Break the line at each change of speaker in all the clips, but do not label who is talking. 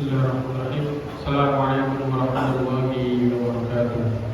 Bismillahirrahmanirrahim. Assalamualaikum warahmatullahi wabarakatuh.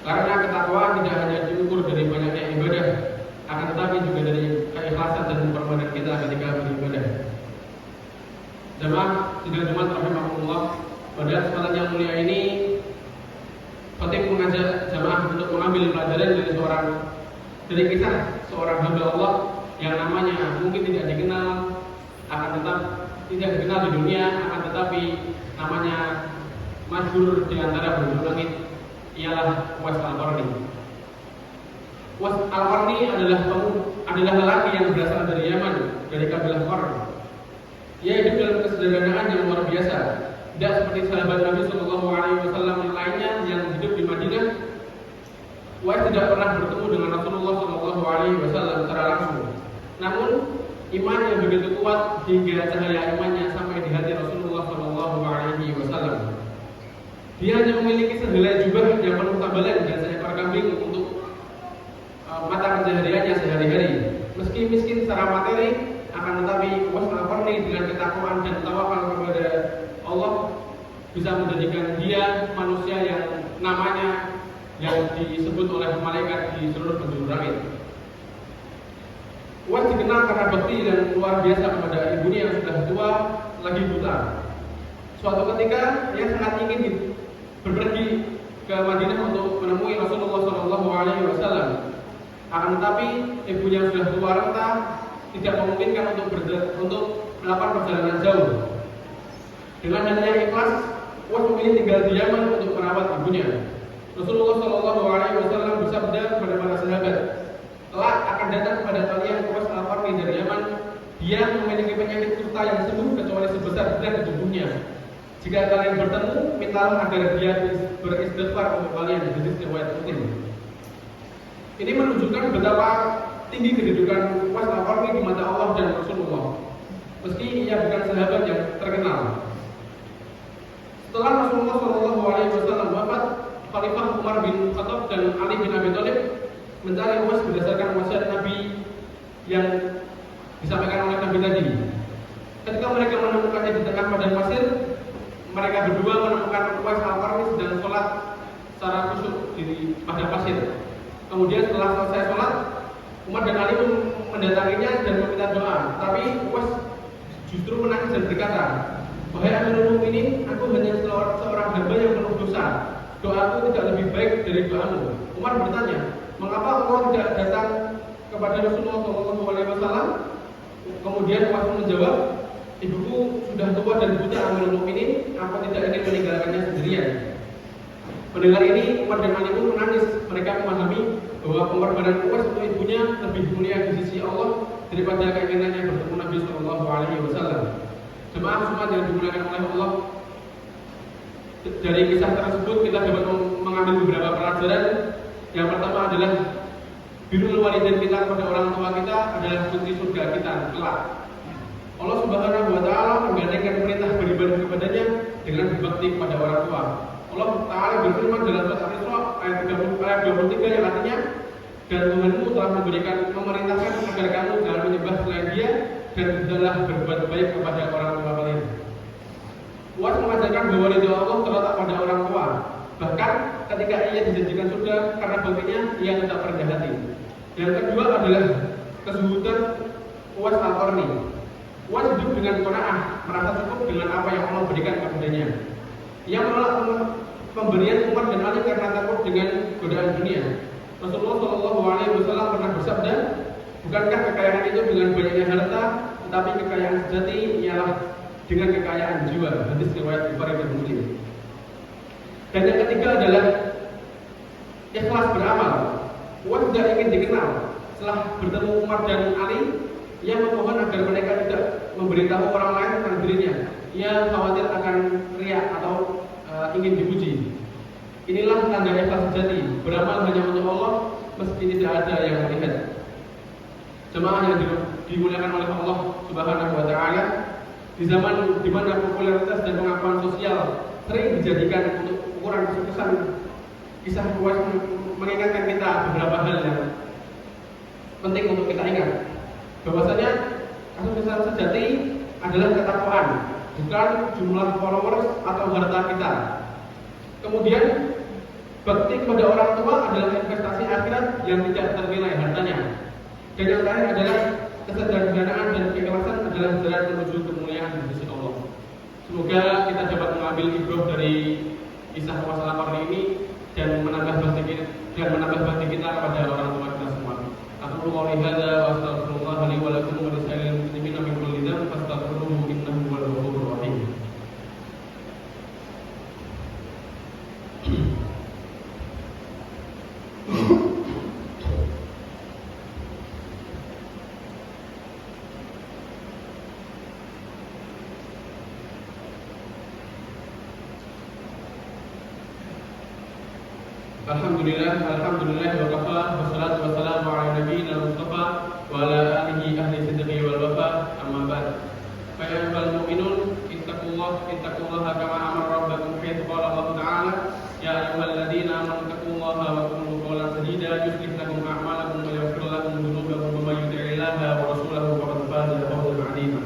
Karena ketakwaan tidak hanya diukur dari banyaknya ibadah, akan tetapi juga dari keikhlasan dan perbuatan kita ketika beribadah. Jemaah sidang Jumat rahimahullah. Pada kesempatan yang mulia ini, khatib mengajak jamaah untuk mengambil pelajaran dari kisah seorang hamba Allah yang namanya mungkin tidak dikenal, akan tetap tidak dikenal di dunia, akan tetapi namanya masyhur di antara penduduk langit, ialah Uwais Al-Qarni. Uwais Al-Qarni adalah lelaki yang berasal dari Yaman, dari kabilah Qarn. Ia hidup dalam kesederhanaan yang luar biasa, tidak seperti sahabat Nabi SAW yang lainnya yang hidup di Madinah. Uwais tidak pernah bertemu dengan Rasulullah SAW secara langsung. Namun imannya begitu kuat hingga cahaya imannya sampai di hati Rasulullah SAW. Dia hanya memiliki sehelai jubah yang penuh tambalan dan seekor kambing untuk mata pencahariannya sehari-hari. Meski miskin secara materi, akan tetapi Uwais Al-Qarni dengan ketakwaan dan tawakal kepada Allah bisa menjadikan dia manusia yang namanya yang disebut oleh malaikat di seluruh penjuru langit. Uwais dikenal karena bakti dan luar biasa kepada ibunya yang sudah tua lagi buta. Suatu ketika ia sangat ingin berpergi ke Madinah untuk menemui Rasulullah SAW. Akan tetapi ibunya sudah tua renta, tidak memungkinkan untuk melakukan perjalanan jauh. Dengan adanya ikhlas, Uwais memilih tinggal di Yaman untuk merawat ibunya. Rasulullah SAW bersabda kepada para sahabat, "Kelak akan datang kepada kalian Uwais Al-Qarni dari Yaman. Dia memiliki penyakit kusta yang sembuh kecuali sebesar berat di tubuhnya. Jika kalian bertemu, mintalah agar dia beristighfar untuk kalian." Hadis riwayat Muslim. Ini menunjukkan betapa tinggi kedudukan Uwais Al-Qarni di mata Allah dan Rasulullah, meski ia bukan sahabat yang terkenal. Setelah Rasulullah SAW wafat, Khalifah Umar bin Khattab dan Ali bin Abi Thalib mencari Uwais berdasarkan wasiat Nabi yang disampaikan oleh Nabi tadi. Ketika mereka menemukannya di tengah padang pasir, mereka berdua menemukan Uwais Al-Qarni sedang sholat secara khusyuk di padang pasir. Kemudian setelah selesai sholat, Umar dan Ali pun mendatanginya dan meminta doa. Tapi Uwais justru menangis dan berkata, "Wahai Amirul Mukminin, aku hanya seorang hamba yang penuh dosa. Doaku tidak lebih baik dari doamu." Umar bertanya, "Mengapa Allah tidak datang kepada Rasulullah SAW?" Kemudian Uwais menjawab, "Ibuku sudah tua dan buta, Amirul Mukminin. Aku tidak ingin meninggalkannya sendirian." Mendengar ini, Umar dan Ali pun menangis. Mereka memahami bahwa pengorbanan Uwais untuk ibunya lebih mulia di sisi Allah daripada keinginannya bertemu Nabi SAW. Jemaah semua yang dimuliakan oleh Allah, dari kisah tersebut kita dapat mengambil beberapa pelajaran. Yang pertama adalah birrul walidain kita kepada orang tua kita adalah kunci surga kita kelak. Allah Subhanahu wa Ta'ala menggandengkan perintah beribadah kepadanya dengan berbakti kepada orang tua. Allah Ta'ala berfirman dalam surat Al-Isra ayat 23 yang artinya, "Dan Tuhanmu telah memerintahkan agar kamu jangan menyembah selain Dia dan hendaklah berbuat baik kepada orang tua kalian." Uwais mengajarkan bahwa ridha Allah terletak pada orang tua. Bahkan ketika ia dijanjikan surga karena baktinya, ia tetap rendah hati. Yang kedua adalah kezuhudan Uwais Al-Qarni. Uwais hidup dengan qanaah, merasa cukup dengan apa yang Allah berikan kepadanya. Ia menolak pemberian Umar dan Ali karena takut dengan godaan dunia. Rasulullah SAW pernah bersabda, "Bukankah kekayaan itu dengan banyaknya harta, tetapi kekayaan sejati ialah dengan kekayaan jiwa." Hadis riwayat Bukhari dan Muslim. Dan yang ketiga adalah ikhlas beramal. Uwais tidak ingin dikenal. Setelah bertemu Umar dan Ali, ia memohon agar mereka tidak memberitahu orang lain tentang dirinya. Ia khawatir akan riya atau ingin dipuji. Inilah tanda ikhlas sejati, beramal hanya untuk Allah meski tidak ada yang melihat. Jemaah yang dimuliakan oleh Allah Subhanahu wa Ta'ala, di zaman di mana popularitas dan pengakuan sosial sering dijadikan untuk ukuran kesuksesan, kisah Uwais mengingatkan kita beberapa hal yang penting untuk kita ingat. Bahwasanya kesuksesan sejati adalah ketakwaan, bukan jumlah followers atau harta kita. Kemudian bakti kepada orang tua adalah investasi akhirat yang tidak ternilai hartanya. Dan yang terakhir adalah kesederhanaan dan keikhlasan adalah jalan menuju kemuliaan di sisi Allah Semoga kita dapat mengambil ibrah dari kisah masalah Qarni ini dan menambah bakti kita kepada orang tua kita semua. Aku qouli hadza wa astaghfirullah li wa lakum wa lisa'iril muslimina min kulli dhanbin fastaghfiruhu innahu huwal ghafurur rahim. Alhamdulillah wa kafa wassalatu wassalamu ala nabiyyina Mustafa wa ala alihi ahli sidqi wal wafa amma ba'd. Fa ya ayyuhal mu'minun ittaqullaha kama amara rabbukum haitsu qala Allah ta'ala ya ayyuhalladzina amanu ittaqullaha wa qulu qawlan sadida yuslih lakum a'malakum wa yaghfir lakum dhunubakum wa may yuti'illaha wa rasulahu faqad faza fawzan 'azima.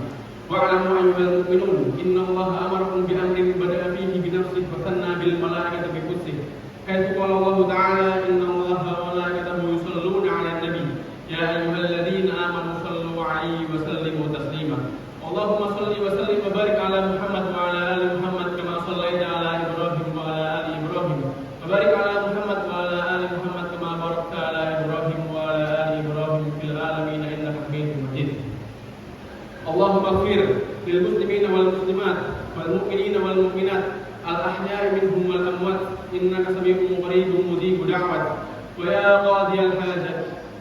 Wa'lamu ayyuhal mu'minun innallaha amarakum bi amrin bada'a fihi bi nafsihi wa thanna bil malaikati bi qudsih. حيث قال الله تعالى إن الله وملائكته يصلون على النبي يا أيها الذين آمنوا صلوا عليه وسلموا تسليما. اللهم صل وسلم وبارك على محمد وعلى آل محمد كما صليت على إبراهيم وعلى آل إبراهيم وبارك على محمد وعلى آل محمد كما باركت على إبراهيم وعلى آل إبراهيم في العالمين إنك حميد مجيد. اللهم اغفر للمسلمين والمسلمات والمؤمنين والمؤمنات الأحياء منهم والأموات إنك سميع قريب مجيب دعوة ويا قاضي الحاجة.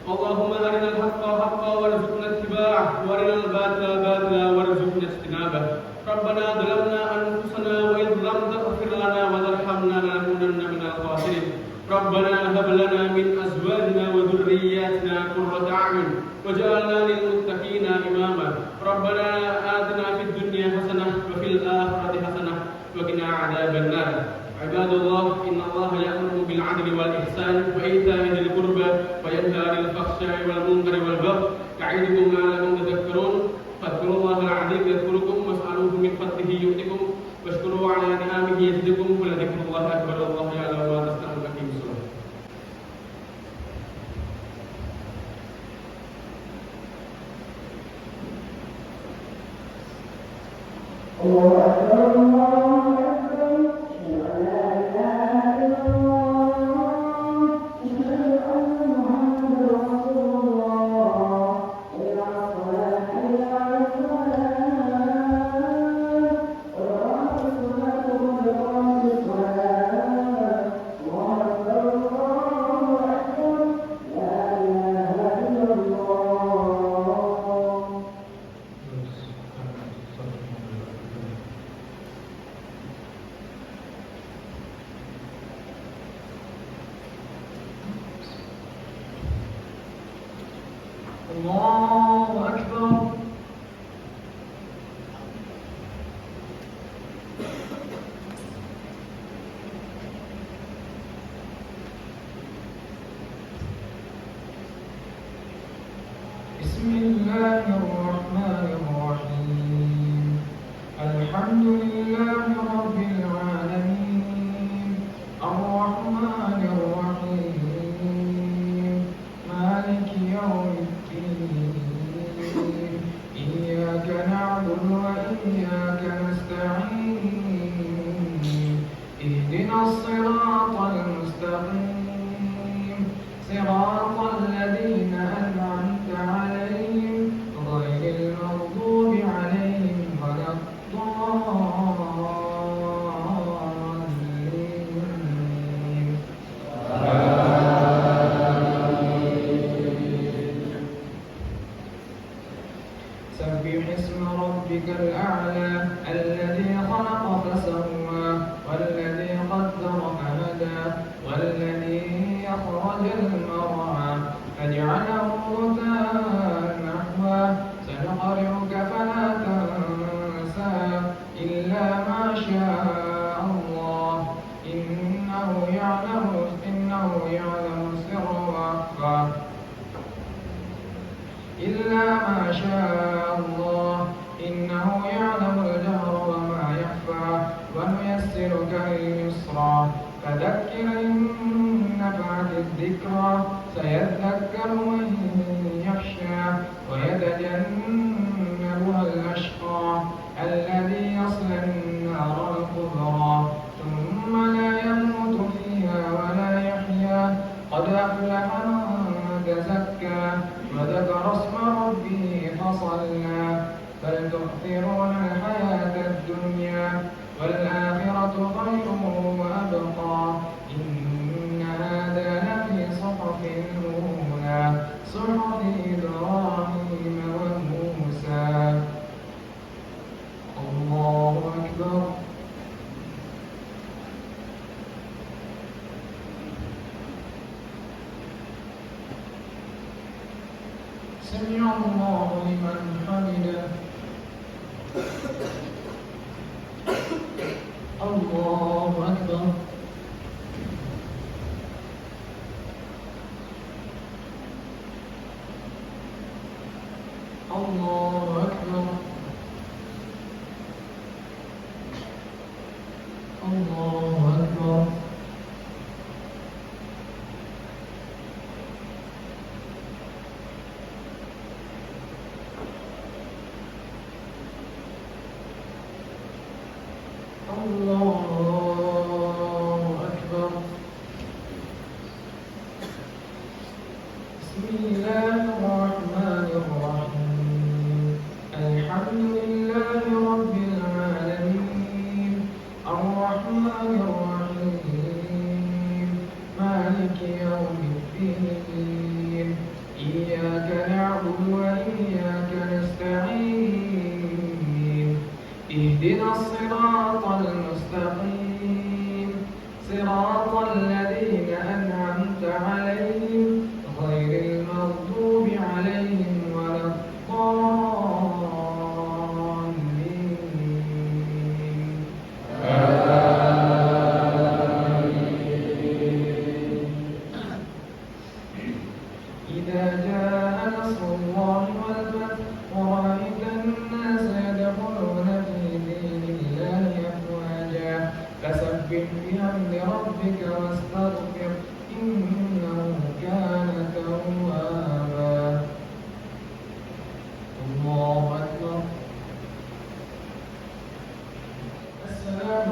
اللهم أرنا الحق حقا وارزقنا اتباعه وأرنا الباطل باطلا وارزقنا اجتنابه. ربنا ظلمنا أنفسنا وإن لم تغفر لنا وترحمنا لنكونن من الخاسرين. ربنا هب لنا من أزواجنا وذرياتنا قرة أعين وجعلنا للمتقين إماما. ربنا آتنا في الدنيا حسنة وفي الآخرة حسنة وقنا عذاب النار. عباد الله إن الله يأمر بالعدل والإحسان وإيتاء ذي القربى وينهى عن الفحشاء والمنكر والبغي يعظكم لعلكم تذكرون. فاذكروا الله العظيم يذكركم واسألوه من فضله يؤتكم واشكروا على نعمه يزدكم ولذكر الله أكبر والله يعلم ما تصنعون. أقيموا الصلاة.
الله أكبر الله أكبر لا إله إلا الله أشهد أن محمدا رسول الله حي على الصلاة حي على الفلاح قد قامت الصلاة قد قامت الصلاة الله أكبر الله أكبر لا إله إلا الله. الله أكبر. بسم الله الرحمن الرحيم. الحمد لله رب العالمين الرحمن الرحيم مالك يوم الدين إياك نعبد وإياك نستعين اهدنا الصراط المستقيم صراط الذين أنعمت عليهم غير المغضوب عليهم ولا الضالين. سبح اسم ربك الأعلى الذي خلق فسوى والذي قدر فهدى والذي أخرج المرعى فجعله غثاء نحوا سنقرئك فلا تنسى إلا ما شاء الله إنه يعلم السر وأخفى إلا ما شاء الله إنه يعلم الجهر وما يخفى ونيسرك لليسرى فذكر إن نفعت الذكرى سيذكر من يخشى ويتجنبها الأشقى الذي يصلى وذكر اسم ربه فصلى بل تؤثرون الحياة الدنيا والآخرة خير وأبقى إن هذا لفي صحف الأولى صحف إبراهيم وموسى. الله أكبر. سمع الله لمن حمده. الله أكبر. الله أكبر. الله أكبر. الله أكبر. بسم الله الرحمن الرحيم الحمد لله رب العالمين الرحمن الرحيم مالك يوم الدين إياك نعبد وإياك نستعين اهدنا الصراط المستقيم صراط الذين أنعمت عليهم غير المغضوب عليهم ولا الضالين. إذا جاء نصر الله والفتح ورأيت الناس يدخلون في دين الله أفواجا فسبح بحمد ربك واستغفر إنه كان توابا. الله أكبر. السلام